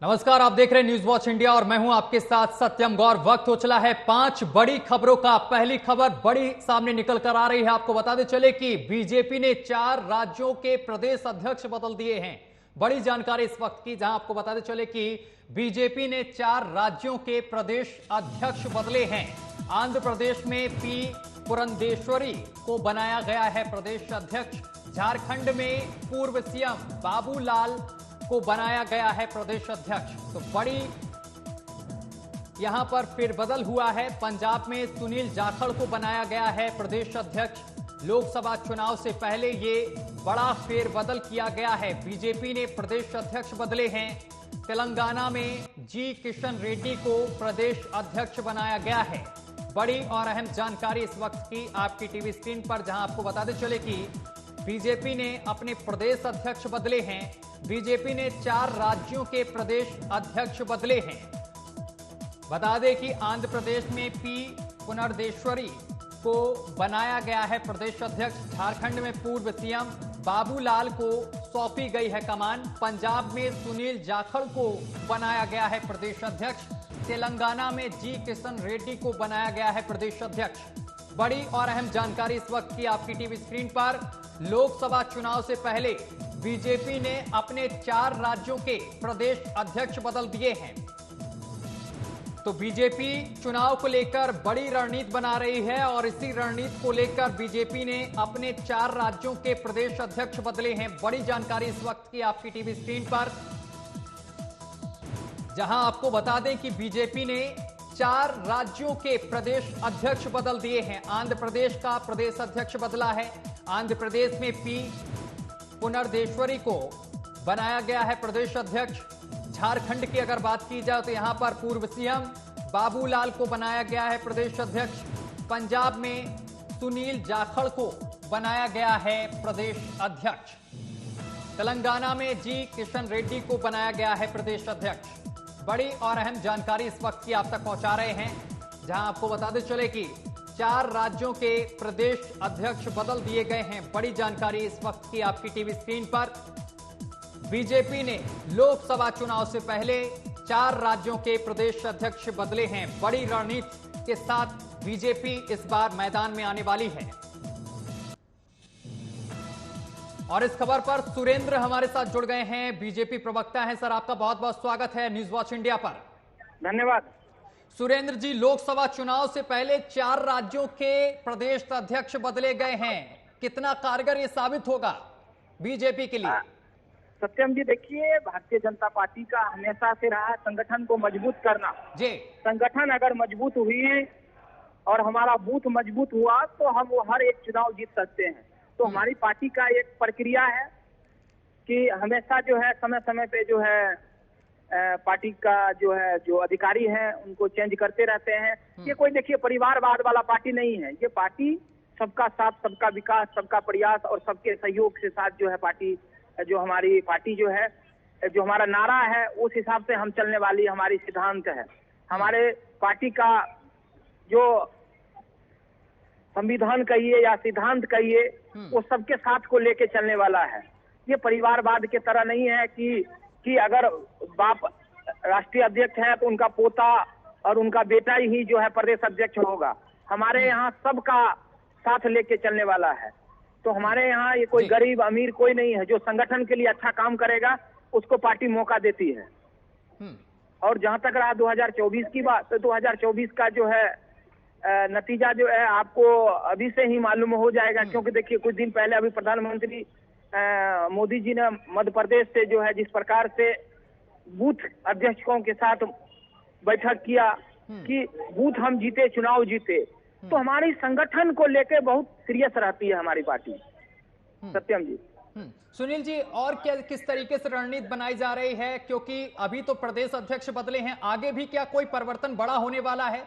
नमस्कार, आप देख रहे हैं न्यूज वॉच इंडिया और मैं हूं आपके साथ सत्यम गौर। वक्त हो चला है 5 बड़ी खबरों का। पहली खबर बड़ी सामने निकल कर आ रही है। आपको बताते चले कि बीजेपी ने 4 राज्यों के प्रदेश अध्यक्ष बदल दिए हैं। बड़ी जानकारी इस वक्त की, जहां आपको बताते चले कि बीजेपी ने 4 राज्यों के प्रदेश अध्यक्ष बदले हैं। आंध्र प्रदेश में पी पुरंदेश्वरी को बनाया गया है प्रदेश अध्यक्ष। झारखंड में पूर्व सीएम बाबूलाल को बनाया गया है प्रदेश अध्यक्ष। तो बड़ी यहां पर फेरबदल हुआ है। पंजाब में सुनील जाखड़ को बनाया गया है प्रदेश अध्यक्ष। लोकसभा चुनाव से पहले ये बड़ा फेरबदल किया गया है। बीजेपी ने प्रदेश अध्यक्ष बदले हैं। तेलंगाना में जी किशन रेड्डी को प्रदेश अध्यक्ष बनाया गया है। बड़ी और अहम जानकारी इस वक्त की आपकी टीवी स्क्रीन पर, जहां आपको बताते चले कि बीजेपी ने अपने प्रदेश अध्यक्ष बदले हैं। बीजेपी ने 4 राज्यों के प्रदेश अध्यक्ष बदले हैं। बता दें कि आंध्र प्रदेश में पी पुरंदेश्वरी को बनाया गया है प्रदेश अध्यक्ष। झारखंड में पूर्व सीएम बाबूलाल को सौंपी गई है कमान। पंजाब में सुनील जाखड़ को बनाया गया है प्रदेश अध्यक्ष। तेलंगाना में जी किशन रेड्डी को बनाया गया है प्रदेश अध्यक्ष। बड़ी और अहम जानकारी इस वक्त की आपकी टीवी स्क्रीन पर। लोकसभा चुनाव से पहले बीजेपी ने अपने 4 राज्यों के प्रदेश अध्यक्ष बदल दिए हैं। तो बीजेपी चुनाव को लेकर बड़ी रणनीति बना रही है और इसी रणनीति को लेकर बीजेपी ने अपने 4 राज्यों के प्रदेश अध्यक्ष बदले हैं। बड़ी जानकारी इस वक्त की आपकी टीवी स्क्रीन पर, जहां आपको बता दें कि बीजेपी ने 4 राज्यों के प्रदेश अध्यक्ष बदल दिए हैं। आंध्र प्रदेश का प्रदेश अध्यक्ष बदला है। आंध्र प्रदेश में पी पुरंदेश्वरी को बनाया गया है प्रदेश अध्यक्ष। झारखंड की अगर बात की जाए तो यहां पर पूर्व सीएम बाबूलाल को बनाया गया है प्रदेश अध्यक्ष। पंजाब में सुनील जाखड़ को बनाया गया है प्रदेश अध्यक्ष। तेलंगाना में जी किशन रेड्डी को बनाया गया है प्रदेश अध्यक्ष। बड़ी और अहम जानकारी इस वक्त की आप तक पहुंचा रहे हैं, जहां आपको बताते चले कि 4 राज्यों के प्रदेश अध्यक्ष बदल दिए गए हैं। बड़ी जानकारी इस वक्त की आपकी टीवी स्क्रीन पर। बीजेपी ने लोकसभा चुनाव से पहले 4 राज्यों के प्रदेश अध्यक्ष बदले हैं। बड़ी रणनीति के साथ बीजेपी इस बार मैदान में आने वाली है। और इस खबर पर सुरेंद्र हमारे साथ जुड़ गए हैं, बीजेपी प्रवक्ता हैं। सर, आपका बहुत बहुत स्वागत है न्यूज वॉच इंडिया पर। धन्यवाद। सुरेंद्र जी, लोकसभा चुनाव से पहले 4 राज्यों के प्रदेश अध्यक्ष बदले गए हैं। कितना कारगर ये साबित होगा बीजेपी के लिए? सत्यम जी, देखिए, भारतीय जनता पार्टी का हमेशा से रहा है संगठन को मजबूत करना जी। संगठन अगर मजबूत हुई और हमारा बूथ मजबूत हुआ तो हम वो हर एक चुनाव जीत सकते हैं। तो हमारी पार्टी का एक प्रक्रिया है कि हमेशा जो है समय समय पे जो है पार्टी का जो अधिकारी हैं उनको चेंज करते रहते हैं। ये कोई देखिए परिवारवाद वाला पार्टी नहीं है। ये पार्टी सबका साथ, सबका विकास, सबका प्रयास और सबके सहयोग के साथ जो है पार्टी, जो हमारी पार्टी जो है, जो हमारा नारा है, उस हिसाब से हम चलने वाली हमारी सिद्धांत है। हमारे पार्टी का जो संविधान कहिए या सिद्धांत कहिए, वो सबके साथ को लेके चलने वाला है। ये परिवारवाद के तरह नहीं है कि अगर बाप राष्ट्रीय अध्यक्ष है तो उनका पोता और उनका बेटा ही जो है प्रदेश अध्यक्ष होगा। हमारे यहाँ सबका साथ लेके चलने वाला है। तो हमारे यहाँ ये कोई गरीब अमीर कोई नहीं है। जो संगठन के लिए अच्छा काम करेगा उसको पार्टी मौका देती है। और जहां तक रहा 2024 की बात, तो 2024 का जो है नतीजा जो है आपको अभी से ही मालूम हो जाएगा। क्योंकि देखिए, कुछ दिन पहले अभी प्रधानमंत्री मोदी जी ने मध्य प्रदेश से जो है जिस प्रकार से बूथ अध्यक्षों के साथ बैठक किया कि बूथ हम जीते, चुनाव जीते, तो हमारी संगठन को लेके बहुत सीरियस रहती है हमारी पार्टी। सत्यम जी। सुनील जी, और क्या किस तरीके से रणनीति बनाई जा रही है? क्योंकि अभी तो प्रदेश अध्यक्ष बदले हैं, आगे भी क्या कोई परिवर्तन बड़ा होने वाला है?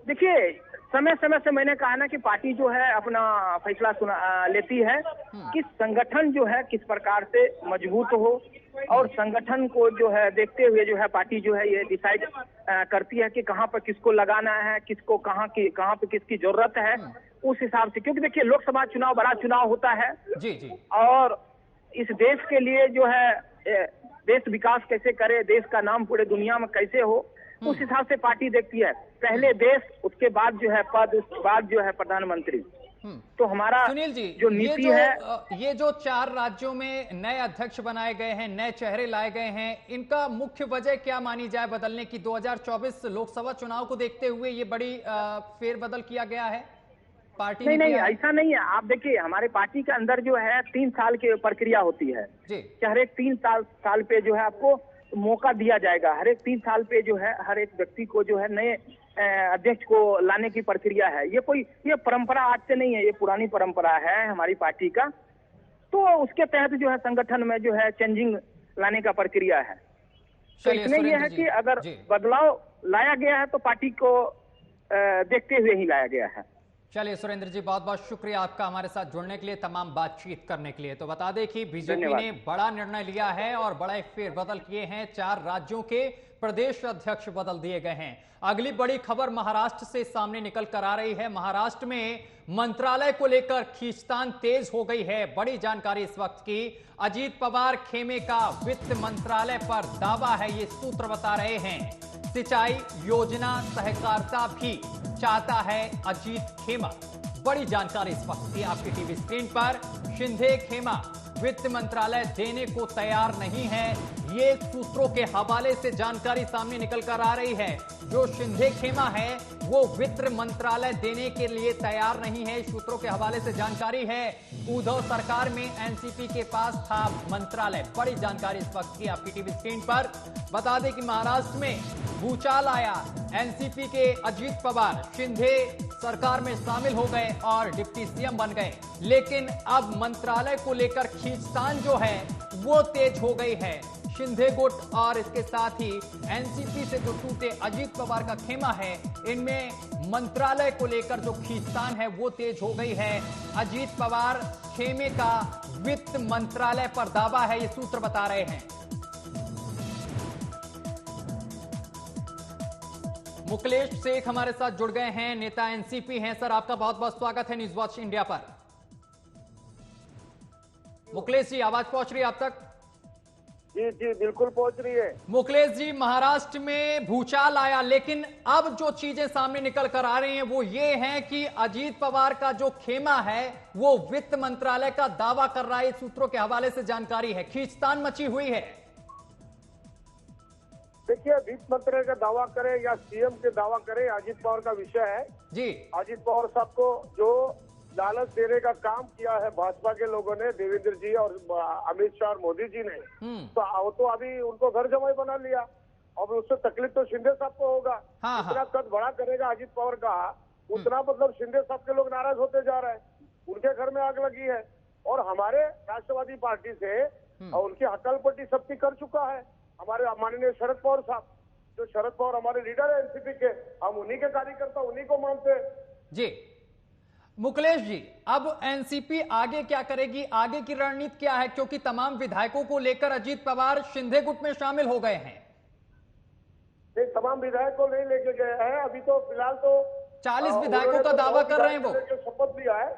देखिए, समय समय से मैंने कहा ना कि पार्टी जो है अपना फैसला लेती है कि संगठन जो है किस प्रकार से मजबूत हो, और संगठन को जो है देखते हुए जो है पार्टी जो है ये डिसाइड करती है कि कहाँ पर किसको लगाना है, किसको कहाँ पे किसकी जरूरत है, उस हिसाब से। क्योंकि देखिए, लोकसभा चुनाव बड़ा चुनाव होता है जी। और इस देश के लिए जो है देश विकास कैसे करे, देश का नाम पूरे दुनिया में कैसे हो, उस हिसाब से पार्टी देखती है। पहले देश, उसके बाद जो है पद, उसके बाद जो है प्रधानमंत्री। तो हमारा सुनील जी, जो नीति है, ये जो 4 राज्यों में नए अध्यक्ष बनाए गए हैं, नए चेहरे लाए गए हैं, इनका मुख्य वजह क्या मानी जाए बदलने की? 2024 लोकसभा चुनाव को देखते हुए ये बड़ी फेरबदल किया गया है, पार्टी ने नहीं किया है? ऐसा नहीं है। आप देखिए, हमारे पार्टी के अंदर जो है 3 साल की प्रक्रिया होती है जी। हर एक 3 साल पे जो है आपको मौका दिया जाएगा। हर एक 3 साल पे जो है हर एक व्यक्ति को जो है नए अध्यक्ष को लाने की प्रक्रिया है। ये परंपरा आज से नहीं है, ये पुरानी परंपरा है हमारी पार्टी का। तो उसके तहत जो है संगठन में जो है चेंजिंग लाने का प्रक्रिया है। तो इसमें यह है कि अगर बदलाव लाया गया है तो पार्टी को देखते हुए ही लाया गया है। चलिए सुरेंद्र जी, बहुत बहुत शुक्रिया आपका हमारे साथ जुड़ने के लिए, तमाम बातचीत करने के लिए। तो बता दें कि बीजेपी ने बड़ा निर्णय लिया है और बड़ा फेरबदल किए हैं। 4 राज्यों के प्रदेश अध्यक्ष बदल दिए गए हैं। अगली बड़ी खबर महाराष्ट्र से सामने निकल कर आ रही है। महाराष्ट्र में मंत्रालय को लेकर खींचतान तेज हो गई है। बड़ी जानकारी इस वक्त की। अजीत पवार खेमे का वित्त मंत्रालय पर दावा है, ये सूत्र बता रहे हैं। सिंचाई योजना सहकारिता भी चाहता है अजीत खेमा। बड़ी जानकारी इस वक्त की आपकी टीवी स्क्रीन पर। शिंदे खेमा वित्त मंत्रालय देने को तैयार नहीं है, ये सूत्रों के हवाले से जानकारी सामने निकल कर आ रही है। जो शिंदे खेमा है वो वित्त मंत्रालय देने के लिए तैयार नहीं है, सूत्रों के हवाले से जानकारी है। उद्धव सरकार में एनसीपी के पास था मंत्रालय। बड़ी जानकारी इस वक्त की आपकी टीवी स्क्रीन पर। बता दें कि महाराष्ट्र में भूचाल आया। एनसीपी के अजीत पवार शिंदे सरकार में शामिल हो गए और डिप्टी सीएम बन गए, लेकिन अब मंत्रालय को लेकर खींचतान जो है वो तेज हो गई है। शिंदे गुट और इसके साथ ही एनसीपी से जो टूटे अजीत पवार का खेमा है, इनमें मंत्रालय को लेकर जो खींचतान है वो तेज हो गई है। अजीत पवार खेमे का वित्त मंत्रालय पर दावा है, ये सूत्र बता रहे हैं। मुकलेश शेख हमारे साथ जुड़ गए हैं, नेता एनसीपी हैं। सर, आपका बहुत बहुत स्वागत है न्यूज वॉच इंडिया पर। मुकलेश जी, आवाज पहुंच रही है आप तक? जी जी बिल्कुल पहुंच रही है। मुकलेश जी, महाराष्ट्र में भूचाल आया, लेकिन अब जो चीजें सामने निकल कर आ रही हैं वो ये हैं कि अजीत पवार का जो खेमा है वो वित्त मंत्रालय का दावा कर रहा है। सूत्रों के हवाले से जानकारी है, खींचतान मची हुई है। देखिए, वित्त मंत्रालय का दावा करे या सीएम के दावा करे, अजीत पवार का विषय है जी। अजीत पवार साहब को जो लालच देने का काम किया है भाजपा के लोगों ने, देवेंद्र जी और अमित शाह और मोदी जी ने, तो अभी उनको घर जमाई बना लिया। अब उससे तकलीफ तो शिंदे साहब को होगा। जितना कद बड़ा करेगा अजीत पवार का, उतना मतलब शिंदे साहब के लोग नाराज होते जा रहे हैं। उनके घर में आग लगी है और हमारे राष्ट्रवादी पार्टी से उनकी हकालपट्टी सबकी कर चुका है हमारे माननीय शरद पवार साहब। जो शरद पवार हमारे लीडर है एनसीपी के, हम उन्हीं के कार्यकर्ता, उन्हीं को मानते हैं जी। मुकलेश जी, अब एनसीपी आगे क्या करेगी, आगे की रणनीति क्या है? क्योंकि तमाम विधायकों को लेकर अजीत पवार शिंदे गुट में शामिल हो गए हैं। नहीं, तमाम विधायक को नहीं लेके गए हैं अभी, तो फिलहाल तो 40 विधायकों का दावा कर रहे हैं वो, शपथ लिया है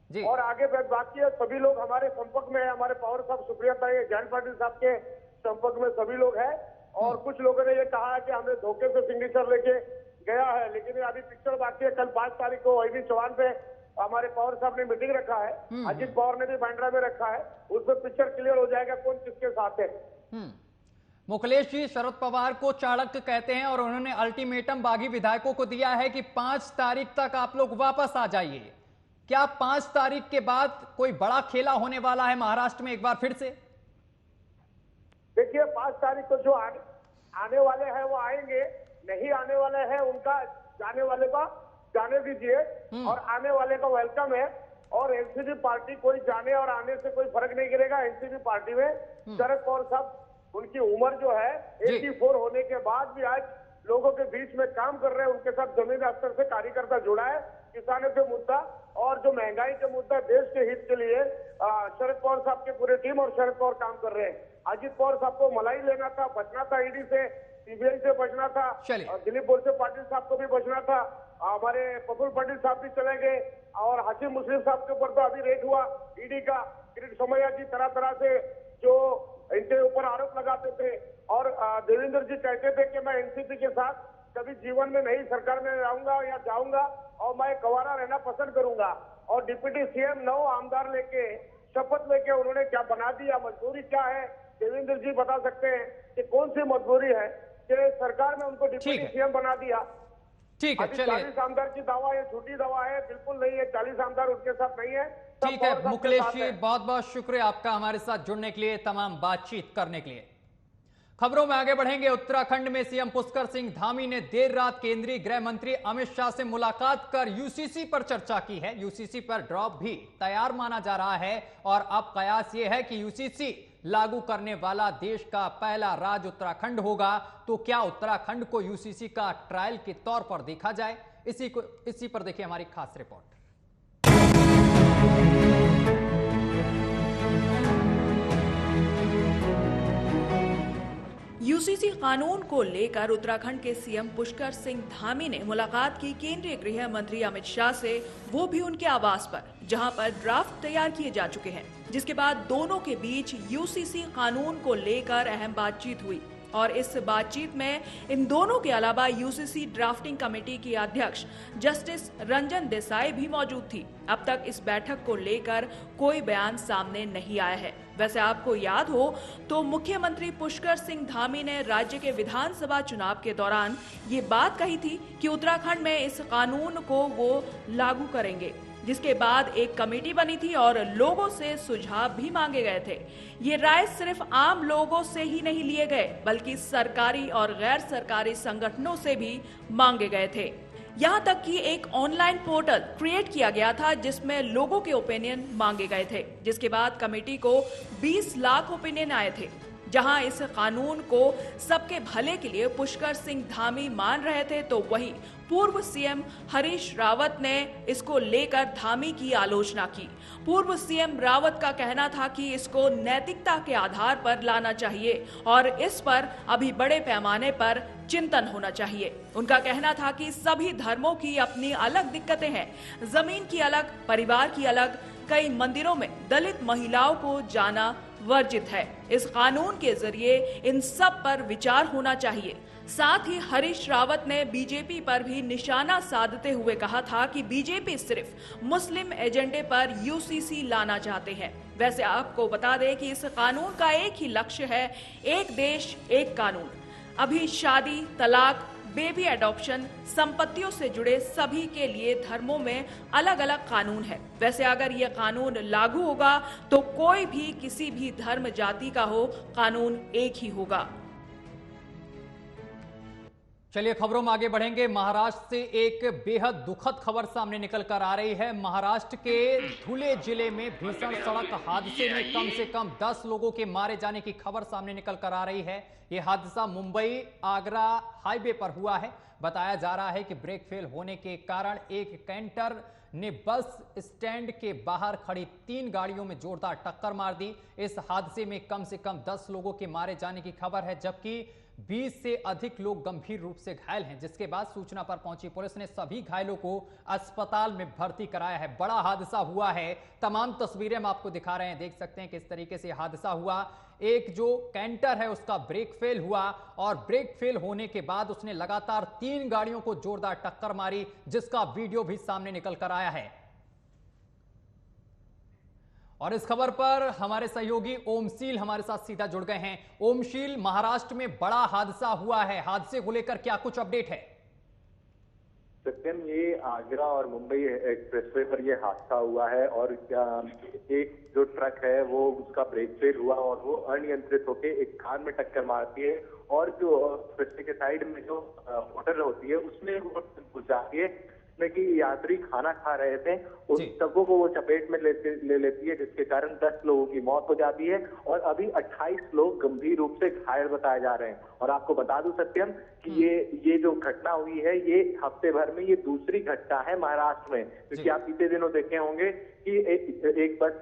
जी। और आगे बाकी है, सभी लोग हमारे संपर्क में है। हमारे पवार साहब, सुप्रिया ताई, जयंत पाटिल साहब के संपर्क में सभी लोग हैं। और कुछ लोगों ने ये कहा है कि हमने धोखे से सिग्नेचर लेके गया है, लेकिन अभी पिक्चर बाकी है। कल 5 तारीख को वही चौहान पे हमारे पवार साहब ने मीटिंग रखा है, अजीत पवार ने भी बांद्रा में रखा है, उसमें पिक्चर क्लियर हो जाएगा कौन किसके साथ है। मुकलेश जी, शरद पवार को चाणक्य कहते हैं और उन्होंने अल्टीमेटम बागी विधायकों को दिया है कि 5 तारीख तक आप लोग वापस आ जाइए। क्या 5 तारीख के बाद कोई बड़ा खेला होने वाला है महाराष्ट्र में एक बार फिर से? देखिए, 5 तारीख को जो आने वाले हैं वो आएंगे, नहीं आने वाले हैं उनका जाने वाले का जाने दीजिए और आने वाले का वेलकम है। और एनसीपी पार्टी, कोई जाने और आने से कोई फर्क नहीं गिरेगा। एनसीपी पार्टी में शरद पवार साहब, उनकी उम्र जो है 84 होने के बाद भी आज लोगों के बीच में काम कर रहे हैं। उनके साथ जमीनी स्तर से कार्यकर्ता जुड़ा है। किसानों के मुद्दा और जो महंगाई के मुद्दा, देश के हित के लिए शरद पवार साहब की पूरी टीम और शरद पवार काम कर रहे हैं। अजीत पवार साहब को मलाई लेना था, बचना था ईडी से, सीबीआई से बचना था, दिलीप बोरसे पाटिल साहब को भी बचना था, हमारे प्रफुल्ल पटेल साहब भी चले गए और हाशिम मुस्लिम साहब के ऊपर तो अभी रेड हुआ ईडी का। किरीट सोमैया जी तरह तरह से जो इनके ऊपर आरोप लगाते थे और देवेंद्र जी कहते थे कि मैं एनसीपी के साथ कभी जीवन में नहीं सरकार में रहूंगा या जाऊंगा और मैं कवारा रहना पसंद करूंगा। और डिप्टी सीएम 9 आमदार लेके शपथ लेके उन्होंने क्या बना दिया, मजबूरी क्या है देवेंद्र जी बता सकते हैं कि कौन सी मजबूरी है कि सरकार में उनको डिप्टी सीएम बना दिया। ठीक है, चलिए 40 आमदार की दावा है, झूठी दावा है, बिल्कुल नहीं है, 40 आमदार उनके साथ नहीं है। ठीक है मुकलेश जी, बहुत बहुत शुक्रिया आपका हमारे साथ जुड़ने के लिए, तमाम बातचीत करने के लिए। खबरों में आगे बढ़ेंगे। उत्तराखंड में सीएम पुष्कर सिंह धामी ने देर रात केंद्रीय गृह मंत्री अमित शाह से मुलाकात कर यूसीसी पर चर्चा की है। यूसीसी पर ड्रॉप भी तैयार माना जा रहा है और अब कयास यह है कि यूसीसी लागू करने वाला देश का पहला राज्य उत्तराखंड होगा। तो क्या उत्तराखंड को यूसीसी का ट्रायल के तौर पर देखा जाए, इसी पर देखिए हमारी खास रिपोर्ट। यूसीसी कानून को लेकर उत्तराखंड के सीएम पुष्कर सिंह धामी ने मुलाकात की केंद्रीय गृह मंत्री अमित शाह से, वो भी उनके आवास पर, जहां पर ड्राफ्ट तैयार किए जा चुके हैं। जिसके बाद दोनों के बीच यूसीसी कानून को लेकर अहम बातचीत हुई और इस बातचीत में इन दोनों के अलावा यूसीसी ड्राफ्टिंग कमेटी की अध्यक्ष जस्टिस रंजन देसाई भी मौजूद थी। अब तक इस बैठक को लेकर कोई बयान सामने नहीं आया है। वैसे आपको याद हो तो मुख्यमंत्री पुष्कर सिंह धामी ने राज्य के विधानसभा चुनाव के दौरान ये बात कही थी कि उत्तराखंड में इस कानून को वो लागू करेंगे, जिसके बाद एक कमेटी बनी थी और लोगों से सुझाव भी मांगे गए थे। ये राय सिर्फ आम लोगों से ही नहीं लिए गए बल्कि सरकारी और गैर सरकारी संगठनों से भी मांगे गए थे। यहाँ तक कि एक ऑनलाइन पोर्टल क्रिएट किया गया था जिसमें लोगों के ओपिनियन मांगे गए थे, जिसके बाद कमेटी को 20 लाख ओपिनियन आए थे। जहां इस कानून को सबके भले के लिए पुष्कर सिंह धामी मान रहे थे, तो वहीं पूर्व सीएम हरीश रावत ने इसको लेकर धामी की आलोचना की। पूर्व सीएम रावत का कहना था कि इसको नैतिकता के आधार पर लाना चाहिए और इस पर अभी बड़े पैमाने पर चिंतन होना चाहिए। उनका कहना था कि सभी धर्मों की अपनी अलग दिक्कतें हैं, जमीन की अलग, परिवार की अलग। कई मंदिरों में दलित महिलाओं को जाना वर्जित है। इस कानून के जरिए इन सब पर विचार होना चाहिए। साथ ही हरीश रावत ने बीजेपी पर भी निशाना साधते हुए कहा था कि बीजेपी सिर्फ मुस्लिम एजेंडे पर यूसीसी लाना चाहते हैं। वैसे आपको बता दें कि इस कानून का एक ही लक्ष्य है, एक देश एक कानून। अभी शादी, तलाक, बेबी एडॉप्शन, संपत्तियों से जुड़े सभी के लिए धर्मों में अलग अलग कानून है। वैसे अगर यह कानून लागू होगा तो कोई भी किसी भी धर्म जाति का हो, कानून एक ही होगा। चलिए खबरों में आगे बढ़ेंगे। महाराष्ट्र से एक बेहद दुखद खबर सामने निकल कर आ रही है। महाराष्ट्र के धुले जिले में भीषण सड़क हादसे में कम से कम 10 लोगों के मारे जाने की खबर सामने निकल कर आ रही है। यह हादसा मुंबई आगरा हाईवे पर हुआ है। बताया जा रहा है कि ब्रेक फेल होने के कारण एक कैंटर ने बस स्टैंड के बाहर खड़ी 3 गाड़ियों में जोरदार टक्कर मार दी। इस हादसे में कम से कम 10 लोगों के मारे जाने की खबर है, जबकि 20 से अधिक लोग गंभीर रूप से घायल हैं। जिसके बाद सूचना पर पहुंची पुलिस ने सभी घायलों को अस्पताल में भर्ती कराया है। बड़ा हादसा हुआ है। तमाम तस्वीरें हम आपको दिखा रहे हैं, देख सकते हैं किस तरीके से हादसा हुआ। एक जो कैंटर है उसका ब्रेक फेल हुआ और ब्रेक फेल होने के बाद उसने लगातार 3 गाड़ियों को जोरदार टक्कर मारी, जिसका वीडियो भी सामने निकल कर आया है। और इस खबर पर हमारे सहयोगी ओमशील हमारे साथ सीधा जुड़ गए हैं। ओमशील, महाराष्ट्र में बड़ा हादसा हुआ है, हादसे को लेकर क्या कुछ अपडेट है? सत्यम, ये आगरा और मुंबई एक्सप्रेसवे पर ये हादसा हुआ है और एक जो ट्रक है वो उसका ब्रेक फेल हुआ और वो अनियंत्रित होकर एक कार में टक्कर मारती है और जो एक्सप्रेसवे के साइड में जो होटल होती है उसमें वो घुस जाती है, जिसमें कि यात्री खाना खा रहे थे। उन सबको को वो चपेट में ले लेती है, जिसके कारण 10 लोगों की मौत हो जाती है और अभी 28 लोग गंभीर रूप से घायल बताए जा रहे हैं। और आपको बता दूं सत्यम कि ये जो घटना हुई है ये हफ्ते भर में ये दूसरी घटना है महाराष्ट्र में, क्योंकि आप बीते दिनों देखे होंगे कि एक बस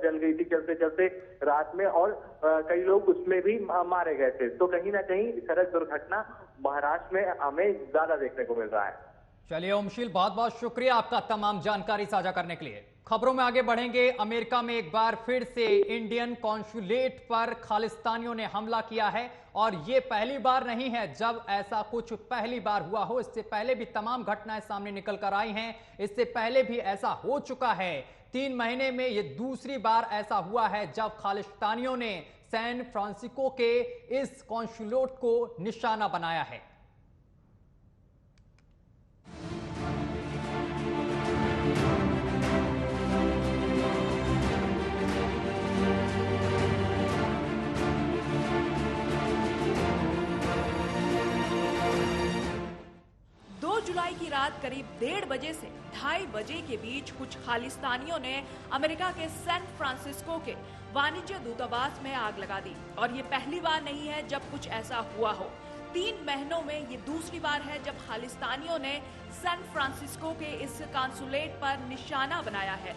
जल गई थी चलते चलते रात में और कई लोग उसमें भी मारे गए थे। तो कहीं ना कहीं सड़क दुर्घटना महाराष्ट्र में हमें ज्यादा देखने को मिल रहा है। चलिए ओमशील, बहुत बहुत शुक्रिया आपका तमाम जानकारी साझा करने के लिए। खबरों में आगे बढ़ेंगे। अमेरिका में एक बार फिर से इंडियन कॉन्सुलेट पर खालिस्तानियों ने हमला किया है और यह पहली बार नहीं है जब ऐसा कुछ पहली बार हुआ हो। इससे पहले भी तमाम घटनाएं सामने निकल कर आई हैं। इससे पहले भी ऐसा हो चुका है। 3 महीने में यह दूसरी बार ऐसा हुआ है जब खालिस्तानियों ने सैन फ्रांसिस्को के इस कॉन्सुलेट को निशाना बनाया है। जुलाई की रात करीब 1:30 बजे से 2:30 बजे के बीच कुछ खालिस्तानियों ने अमेरिका के सैन फ्रांसिस्को के वाणिज्य दूतावास में आग लगा दी और ये पहली बार नहीं है जब कुछ ऐसा हुआ हो। 3 महीनों में ये दूसरी बार है जब खालिस्तानियों ने सैन फ्रांसिस्को के इस कॉन्सुलेट पर निशाना बनाया है।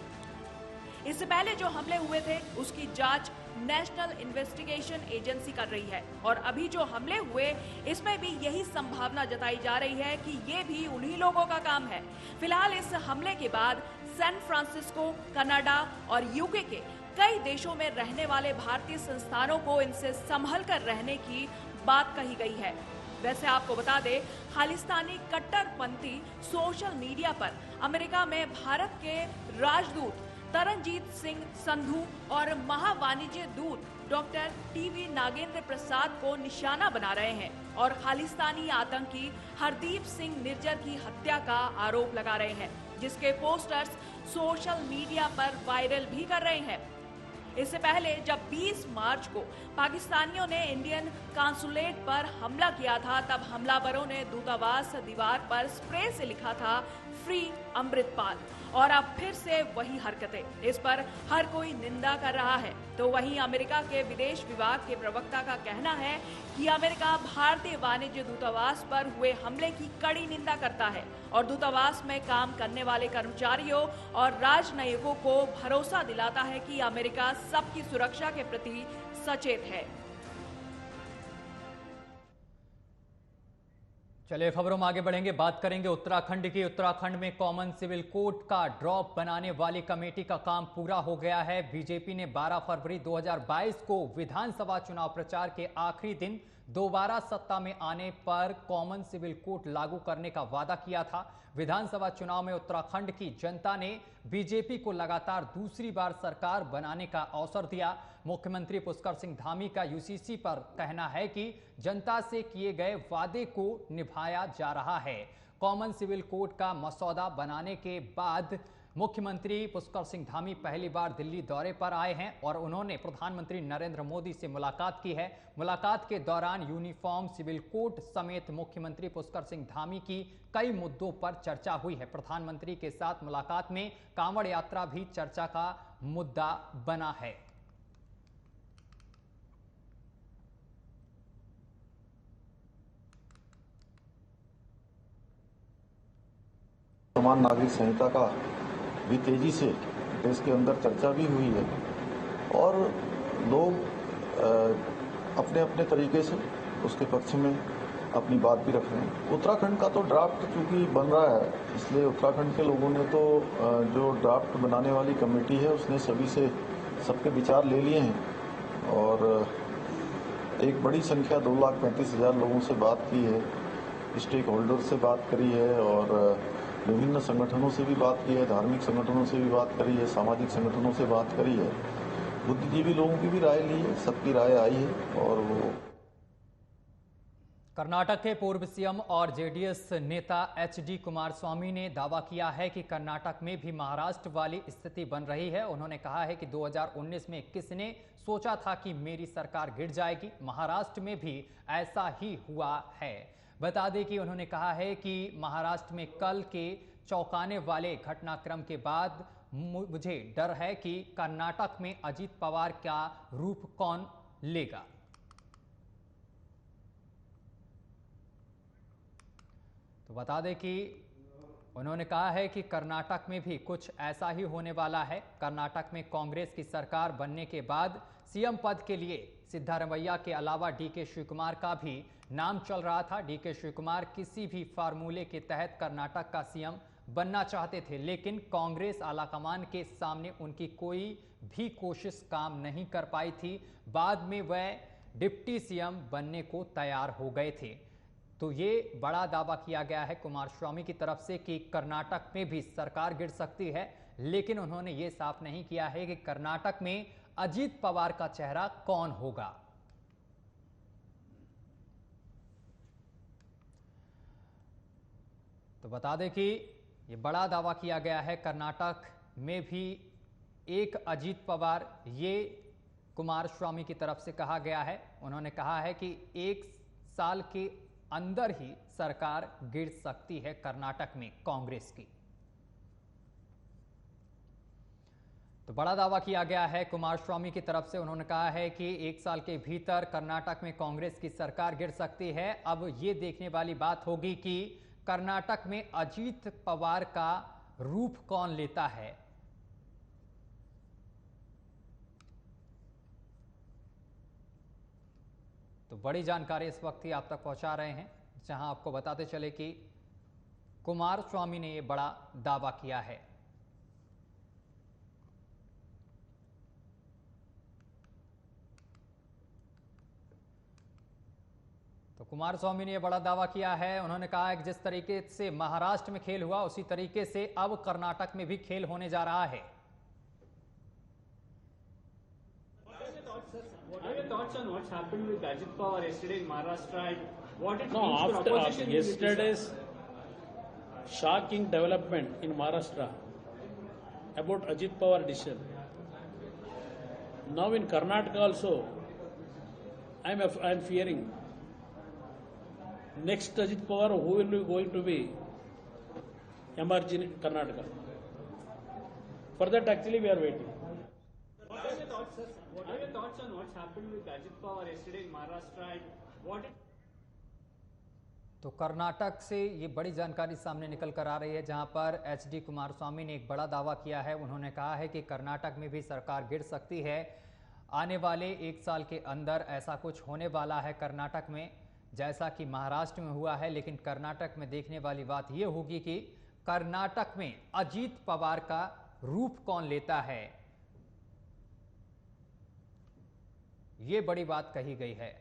इससे पहले जो हमले हुए थे उसकी जांच नेशनल इन्वेस्टिगेशन एजेंसी कर रही है और अभी जो हमले हुए इसमें भी यही संभावना जताई जा रही है कि ये भी उन्हीं लोगों का काम है। फिलहाल इस हमले के बाद सैन फ्रांसिस्को, कनाडा और यूके के कई देशों में रहने वाले भारतीय संस्थानों को इनसे संभल कर रहने की बात कही गई है। वैसे आपको बता दें, खालिस्तानी कट्टरपंथी सोशल मीडिया पर अमेरिका में भारत के राजदूत तरनजीत सिंह संधू और महावाणिज्य दूत डॉक्टर टीवी नागेंद्र प्रसाद को निशाना बना रहे हैं और खालिस्तानी आतंकी हरदीप सिंह निर्जर की हत्या का आरोप लगा रहे हैं, जिसके पोस्टर्स सोशल मीडिया पर वायरल भी कर रहे हैं। इससे पहले जब 20 मार्च को पाकिस्तानियों ने इंडियन कॉन्सुलेट पर हमला किया था, तब हमलावरों ने दूतावास दीवार पर स्प्रे से लिखा था फ्री अमृतपाल और अब फिर से वही हरकतें। इस पर हर कोई निंदा कर रहा है। तो वहीं अमेरिका के विदेश विभाग के प्रवक्ता का कहना है कि अमेरिका भारतीय वाणिज्य दूतावास पर हुए हमले की कड़ी निंदा करता है और दूतावास में काम करने वाले कर्मचारियों और राजनयिकों को भरोसा दिलाता है कि अमेरिका सबकी सुरक्षा के प्रति सचेत है। चलिए खबरों में आगे बढ़ेंगे, बात करेंगे उत्तराखंड की। उत्तराखंड में कॉमन सिविल कोड का ड्रॉप बनाने वाली कमेटी का काम पूरा हो गया है। बीजेपी ने 12 फरवरी 2022 को विधानसभा चुनाव प्रचार के आखिरी दिन दोबारा सत्ता में आने पर कॉमन सिविल कोड लागू करने का वादा किया था। विधानसभा चुनाव में उत्तराखंड की जनता ने बीजेपी को लगातार दूसरी बार सरकार बनाने का अवसर दिया। मुख्यमंत्री पुष्कर सिंह धामी का यूसीसी पर कहना है कि जनता से किए गए वादे को निभाया जा रहा है। कॉमन सिविल कोड का मसौदा बनाने के बाद मुख्यमंत्री पुष्कर सिंह धामी पहली बार दिल्ली दौरे पर आए हैं और उन्होंने प्रधानमंत्री नरेंद्र मोदी से मुलाकात की है। मुलाकात के दौरान यूनिफॉर्म सिविल कोड समेत मुख्यमंत्री पुष्कर सिंह धामी की कई मुद्दों पर चर्चा हुई है। प्रधानमंत्री के साथ मुलाकात में कांवड़ यात्रा भी चर्चा का मुद्दा बना है। समान नागरिक संहिता का भी तेजी से देश के अंदर चर्चा भी हुई है और लोग अपने अपने तरीके से उसके पक्ष में अपनी बात भी रख रहे हैं। उत्तराखंड का तो ड्राफ्ट चूंकि बन रहा है, इसलिए उत्तराखंड के लोगों ने तो जो ड्राफ्ट बनाने वाली कमेटी है उसने सभी से सबके विचार ले लिए हैं और एक बड़ी संख्या 2,35,000 लोगों से बात की है, स्टेक होल्डर से बात करी है और विभिन्न संगठनों से भी बात की है, धार्मिक संगठनों से भी बात करी है, सामाजिक संगठनों से बात करी है, बुद्धिजीवी लोगों की भी राय ली है, सबकी राय आई है। और वो कर्नाटक के पूर्व सीएम और जेडीएस नेता एचडी कुमारस्वामी ने दावा किया है कि कर्नाटक में भी महाराष्ट्र वाली स्थिति बन रही है। उन्होंने कहा है कि 2019 में किसने सोचा था कि मेरी सरकार गिर जाएगी। महाराष्ट्र में भी ऐसा ही हुआ है। बता दें कि उन्होंने कहा है कि महाराष्ट्र में कल के चौंकाने वाले घटनाक्रम के बाद मुझे डर है कि कर्नाटक में अजीत पवार का रूप कौन लेगा। तो बता दें कि उन्होंने कहा है कि कर्नाटक में भी कुछ ऐसा ही होने वाला है। कर्नाटक में कांग्रेस की सरकार बनने के बाद सीएम पद के लिए सिद्धारमैया के अलावा डीके शिवकुमार का भी नाम चल रहा था। डीके शिवकुमार किसी भी फार्मूले के तहत कर्नाटक का सीएम बनना चाहते थे, लेकिन कांग्रेस आलाकमान के सामने उनकी कोई भी कोशिश काम नहीं कर पाई थी। बाद में वह डिप्टी सीएम बनने को तैयार हो गए थे। तो ये बड़ा दावा किया गया है कुमारस्वामी की तरफ से कि कर्नाटक में भी सरकार गिर सकती है, लेकिन उन्होंने ये साफ नहीं किया है कि कर्नाटक में अजीत पवार का चेहरा कौन होगा। तो बता दें कि ये बड़ा दावा किया गया है कर्नाटक में भी एक अजीत पवार, ये कुमारस्वामी की तरफ से कहा गया है। उन्होंने कहा है कि 1 साल के अंदर ही सरकार गिर सकती है कर्नाटक में कांग्रेस की। तो बड़ा दावा किया गया है कुमारस्वामी की तरफ से। उन्होंने कहा है कि 1 साल के भीतर कर्नाटक में कांग्रेस की सरकार गिर सकती है। अब ये देखने वाली बात होगी कि कर्नाटक में अजीत पवार का रूप कौन लेता है। तो बड़ी जानकारी इस वक्त ही आप तक पहुंचा रहे हैं, जहां आपको बताते चले कि कुमारस्वामी ने यह बड़ा दावा किया है। तो कुमारस्वामी ने यह बड़ा दावा किया है। उन्होंने कहा है कि जिस तरीके से महाराष्ट्र में खेल हुआ, उसी तरीके से अब कर्नाटक में भी खेल होने जा रहा है। What are your thoughts on what's happened with Ajit Pawar yesterday in Maharashtra and what it No, means for after opposition unity, sir? yesterday's shocking development in Maharashtra about Ajit Pawar decision. Now in Karnataka also, I'm fearing next Ajit Pawar who will be going to be emerging in Karnataka. For that actually we are waiting. What are your thoughts, sir? What are your thoughts on what's happened with Ajit Pawar yesterday in Maharashtra and what it तो कर्नाटक से ये बड़ी जानकारी सामने निकल कर आ रही है, जहां पर एचडी कुमारस्वामी ने एक बड़ा दावा किया है। उन्होंने कहा है कि कर्नाटक में भी सरकार गिर सकती है। आने वाले 1 साल के अंदर ऐसा कुछ होने वाला है कर्नाटक में, जैसा कि महाराष्ट्र में हुआ है। लेकिन कर्नाटक में देखने वाली बात यह होगी कि कर्नाटक में अजीत पवार का रूप कौन लेता है। ये बड़ी बात कही गई है।